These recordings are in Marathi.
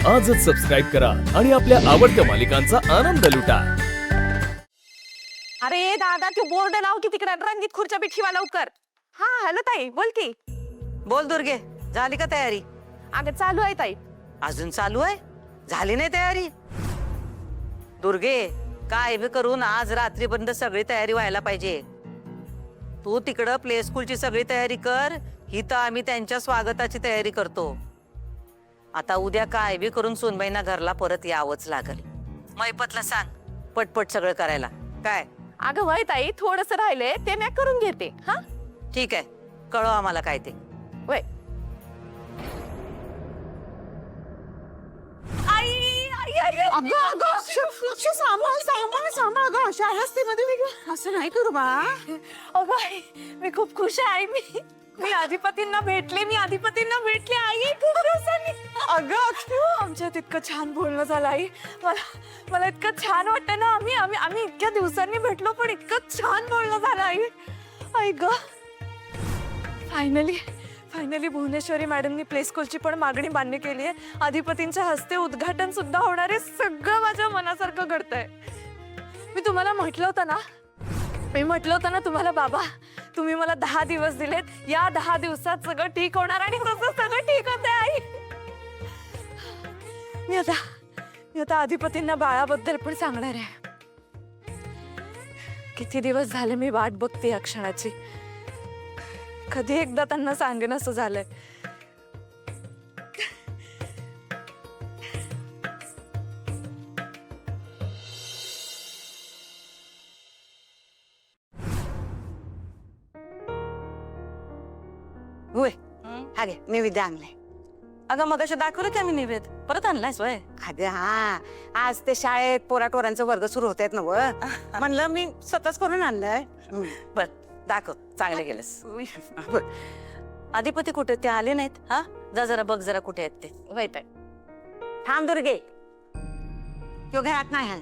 आजच सबस्क्राईब करा आणि आपल्या आवडत्या मालिकांचा आनंद लुटा। अरे दादा तू बोर्ड लाव की तिकडे रंगीत खुर्च्या बिठीवा लवकर। हा हॅलो ताई बोल की। बोल दुर्गे, झाली का तयारी? अगं चालू आहे ताई। अजून चालू आहे? झाली नाही तयारी? दुर्गे, काय बी करून आज रात्रीपर्यंत सगळी तयारी व्हायला पाहिजे। तू तिकडं प्ले स्कूलची सगळी तयारी कर, इथं आम्ही त्यांच्या स्वागताची तयारी करतो। आता उद्या काय बी करून सुनबाईंना घरला परत यावंच लागल। मैपतला सांग पटपट सगळं करायला। काय? अगं वय ताई थोडस राहिले ते मी करून घेते। हा ठीक आहे, कळव आम्हाला काय ते। वय आई आई आई अगं अगं लक्ष सांभाळ सांभाळ सांभाळ अगं अशा हस्तीमध्ये वेगळं असं नाही करू बा। अगं आई मी खूप खुश आहे। मी अधिपतींना भेटले आई खूप दिवसांनी। अगं आमच्यात इतकं छान बोलणं झालं आई। मला इतकं छान वाटतं ना। आम्ही इतक्या दिवसांनी भेटलो पण इतकं छान बोलणं झालं आई ग। फायनली भुवनेश्वरी मॅडमनी प्ले स्कूलची पण मागणी मान्य केली आहे। अधिपतींच्या हस्ते उद्घाटन सुद्धा होणार आहे। सगळं माझ्या मनासारखं घडतंय। मी तुम्हाला म्हटलं होतं ना तुम्हाला बाबा तुम्ही मला 10 दिवस दिलेत, या 10 दिवसात सगळं ठीक होणार आणि तसं सगळं ठीक होतंय आई। मी आता अधिपतींना बाळाबद्दल पण सांगणार आहे। किती दिवस झाले मी वाट बघते या क्षणाची। कधी एकदा त्यांना सांगेन असं झालंय। होय, हा घे नैवेद्य आणलाय। अगं मग दाखवलं की आम्ही नैवेद्य, परत आणलायस वय? अगं हा आज ते शाळेत पोराटोरांचे वर्ग सुरू होत आहेत ना व म्हणलं मी स्वतःच करून आणलंय। बर दाखव, चांगले गेलेस। अधिपती कुठे? ते आले नाहीत? हा जा जरा बघ जरा कुठे आहेत ते। वाईट आहे। थांब दुर्गे, तो घरात नाही आहे।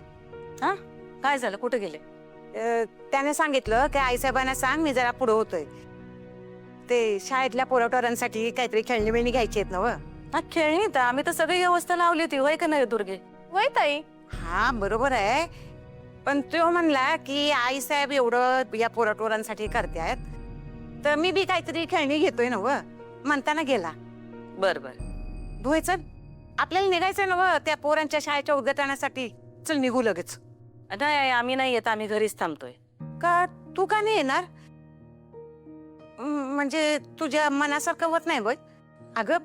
हा काय झालं, कुठे गेले? त्याने सांगितलं की आईसाहेबांना सांग मी जरा पुढे होतोय। ते शाळेतल्या पोराटोरांसाठी काहीतरी खेळणी बिळणी घ्यायची आहेत ना व। हा खेळणी तर आम्ही तर सगळी व्यवस्था लावली होती, वय का नाही दुर्गे? वय ताई हा बरोबर आहे, पण तो म्हणला की आई साहेब एवढं या पोराटोरांसाठी करतायत तर मी बी काहीतरी खेळणी घेतोय ना व, म्हणताना गेला। बर बर भुय चल आपल्याला निघायचंय ना व त्या पोरांच्या शाळेच्या उद्घाटनासाठी। चल निघू लगेच। नाही आम्ही नाही येत, आम्ही घरीच थांबतोय। का तू का नाही येणार? म्हणजे तुझ्या मनासारखं होत नाही बाई? अगं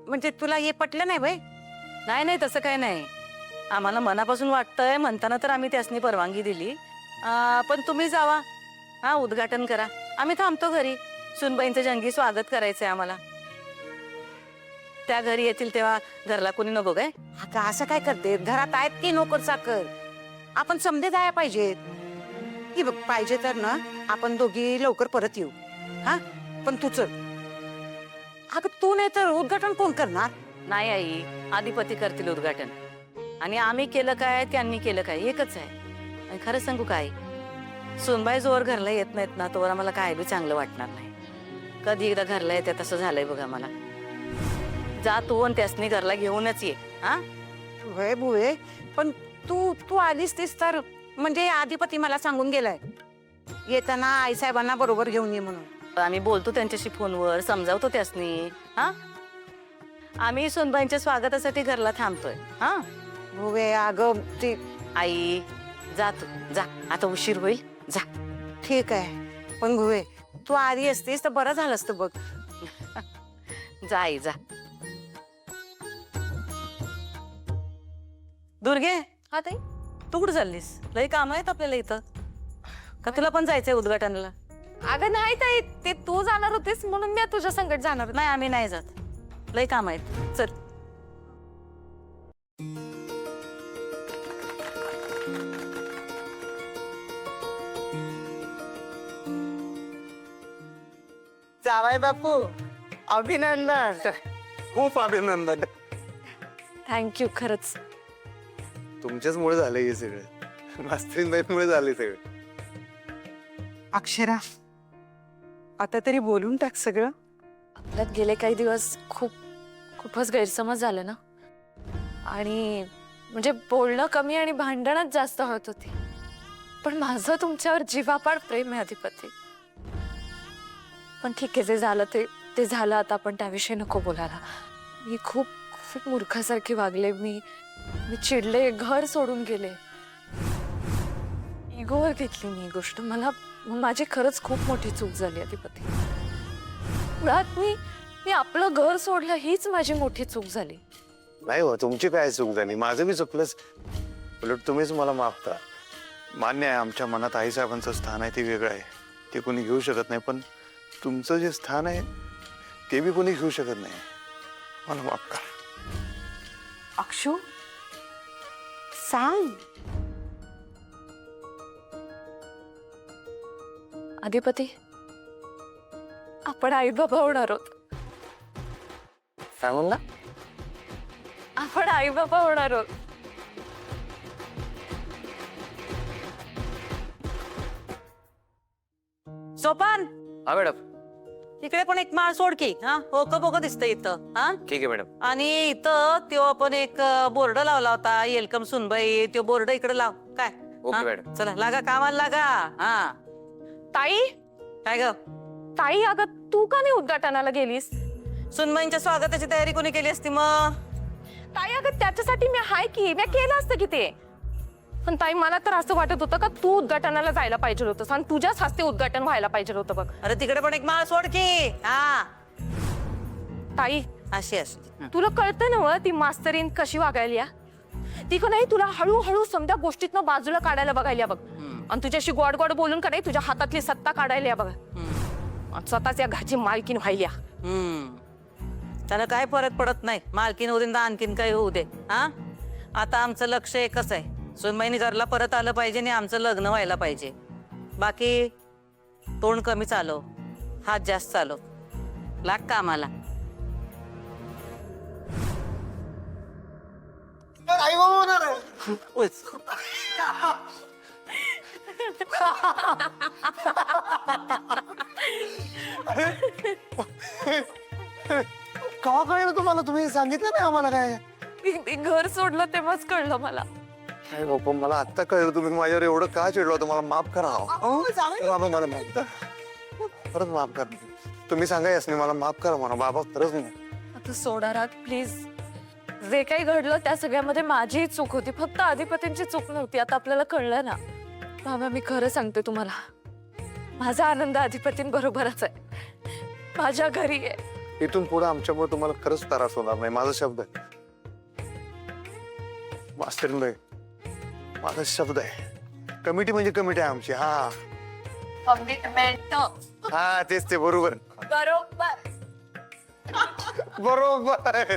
म्हणजे तुला हे पटलं नाही बाई? नाही तसं काही नाही, आम्हाला मनापासून वाटतंय म्हणताना तर आम्ही त्यासनी परवानगी दिली। पण तुम्ही जावा, हा उद्घाटन करा, आम्ही थांबतो घरी। सुनबाईंचं जंगी स्वागत करायचंय आम्हाला। त्या घरी येतील तेव्हा घरला कोणी नको काय? आता असं काय करते, घरात आहेत की नोकर चाकर? आपण समजे जाया पाहिजेत की बघ, पाहिजे तर ना आपण दोघी लवकर परत येऊ। हा पण तू चल। अगं तू नाही तर उद्घाटन कोण करणार? नाही आई, अधिपती करतील उद्घाटन, आणि आम्ही केलं काय त्यांनी केलं काय एकच आहे। आणि खरं सांगू काय, सुनबाई जोवर घरला येत नाहीत ना तोवर आम्हाला काय बी चांगलं वाटणार नाही। कधी एकदा घरला येते तसं झालंय बघा मला। जा तू आणि त्यासनी घरला घेऊनच ये। हा होय बुवे, पण तू तू आलीस तीस तर म्हणजे अधिपती मला सांगून गेलाय येताना आईसाहेबांना बरोबर घेऊन ये म्हणून। आम्ही बोलतो त्यांच्याशी फोनवर, समजावतो त्यासनी। हा आम्ही सुनबाईंच्या स्वागतासाठी घरला थांबतोय। हा बुवे अगं ती आई जा तू जा, आता उशीर होईल, जा। ठीक आहे, पण बुवे तू आली असतीस तर बरं झालं असतं बघ। जा आई जा। दुर्गे, हा ताई तू कुठं चाललीस? लई काम आहेत आपल्याला इथं, का तुला पण जायचंय उद्घाटनाला? अगं नाही ताई, ते तू जाणार होतीस म्हणून मी तुझ्या संगत जाणार होते। नाही आम्ही नाही जात, लई काम आहेत, चल। जावाय बापू अभिनंदन। खूप अभिनंदन। थँक्यू खरंच। तुमच्याच मुळे झालंय हे सगळं, मास्तरीनबाईंमुळे झाले सगळं। अक्षरा आता तरी बोलून टाक सगळं। आपल्यात गेले काही दिवस खूपच गैरसमज झाले ना। आणि म्हणजे बोलणं कमी आणि भांडणच जास्त होत होती. पण माझं तुमच्यावर जीवापाड प्रेम आहे अधिपती. पण ठीक आहे, जे झालं ते झालं. आता आपण त्याविषयी नको बोलायला. मी खूप खूप मूर्खासारखी वागले. मी चिडले, घर सोडून गेले, इगोवर घेतली मी ही गोष्ट. माझी खरंच खूप मोठी चूक झाली अधिपती. मुळात मी आपलं घर सोडलं हीच माझी मोठी चूक झाली. नाही हो, तुमची काय चूक झाली, माझं बी चुकलंच. उलट तुम्हीच मला माफ करा. मान्य आहे, आमच्या मनात आईसाहेबांचं स्थान आहे ते वेगळं आहे, ते कोणी घेऊ शकत नाही. पण तुमचं जे स्थान आहे ते बी कोणी घेऊ शकत नाही. मला माफ करा. अक्षू सांग. अधिपती, आपण आई बाबा होणार आहोत. काय म्हणला? आपण आई बाबा होणार आहोत. सोपान, हा मॅडम. तिकडे पण एक माळ सोड की. हा, ओक बोक दिसतंय इथं. हा, ठीक आहे मॅडम. आणि इथं तो आपण एक बोर्ड लावला होता, वेलकम सुनबाई. तो बोर्ड इकडे लाव. काय? ओके हा? मॅडम. चला लागा, कामाला लागा. हा, ताई, काय ग? ताई अगं तू का नाही उद्घाटनाला गेलीस? सुनबाईंच्या स्वागताची तयारी कोणी केली असती मग? ताई अगं त्याच्यासाठी मी हाय की, मी केलं असतं की ते. पण ताई मला तर असं वाटत होतं का तू उद्घाटनाला जायला पाहिजे होतं आणि तुझ्याच हस्ते उद्घाटन व्हायला पाहिजे होतं बघ. अरे तिकडे पण एक माळ सोड की. हा, ताई अशी असते. तुला कळतं ना व ती मास्तरीन कशी वागायली? ती का नाही तुला हळूहळू समजा गोष्टीतनं बाजूला काढायला बघायला बघ. आणि तुझ्याशी गोड गोड बोलून का नाही तुझ्या हातातली सत्ता काढायला बघ. स्वतःच या घरची मालकीन व्हायला. त्याला काय फरक पडत नाही, मालकीन होऊ दे ना आणखीन काय होऊ दे. हा, आता आमचं लक्ष एकच आहे, सुनबाईनी घरला परत आलं पाहिजे आणि आमचं लग्न व्हायला पाहिजे. बाकी तोंड कमी चालव, हात जास्त चालव. लाग कामाला. का कळलं तुम्हाला? तुम्ही सांगितलं नाही आम्हाला काय? मी घर सोडलं तेव्हाच कळलं मला. काय बाप्पा, मला आत्ता कळलं तुम्ही माझ्यावर एवढं का चिडलं होतं. मला माफ करा. बाबा मला माफ करा, खरंच माफ करा. तुम्ही सांगा यासनी मला माफ करा म्हणा. बाबा खरंच नाही. आता सोडा राग प्लीज. जे काही घडलं त्या सगळ्यामध्ये माझीही चूक होती, फक्त अधिपतींची चूक नव्हती. आता आपल्याला कळलं ना. बाबा मी खरं सांगते तुम्हाला, माझा आनंद अधिपतींबरोबरच आहे, माझ्या घरी आहे. इथून पुढे आमच्यामुळे तुम्हाला खरंच त्रास होणार नाही, माझा शब्द आहे. मास्तरीनबाई, माझा शब्द आहे. कमिटी म्हणजे कमिटी आहे आमची. हा कमिटमेंट. हा, तेच ते. बरोबर बरोबर. बरोबर.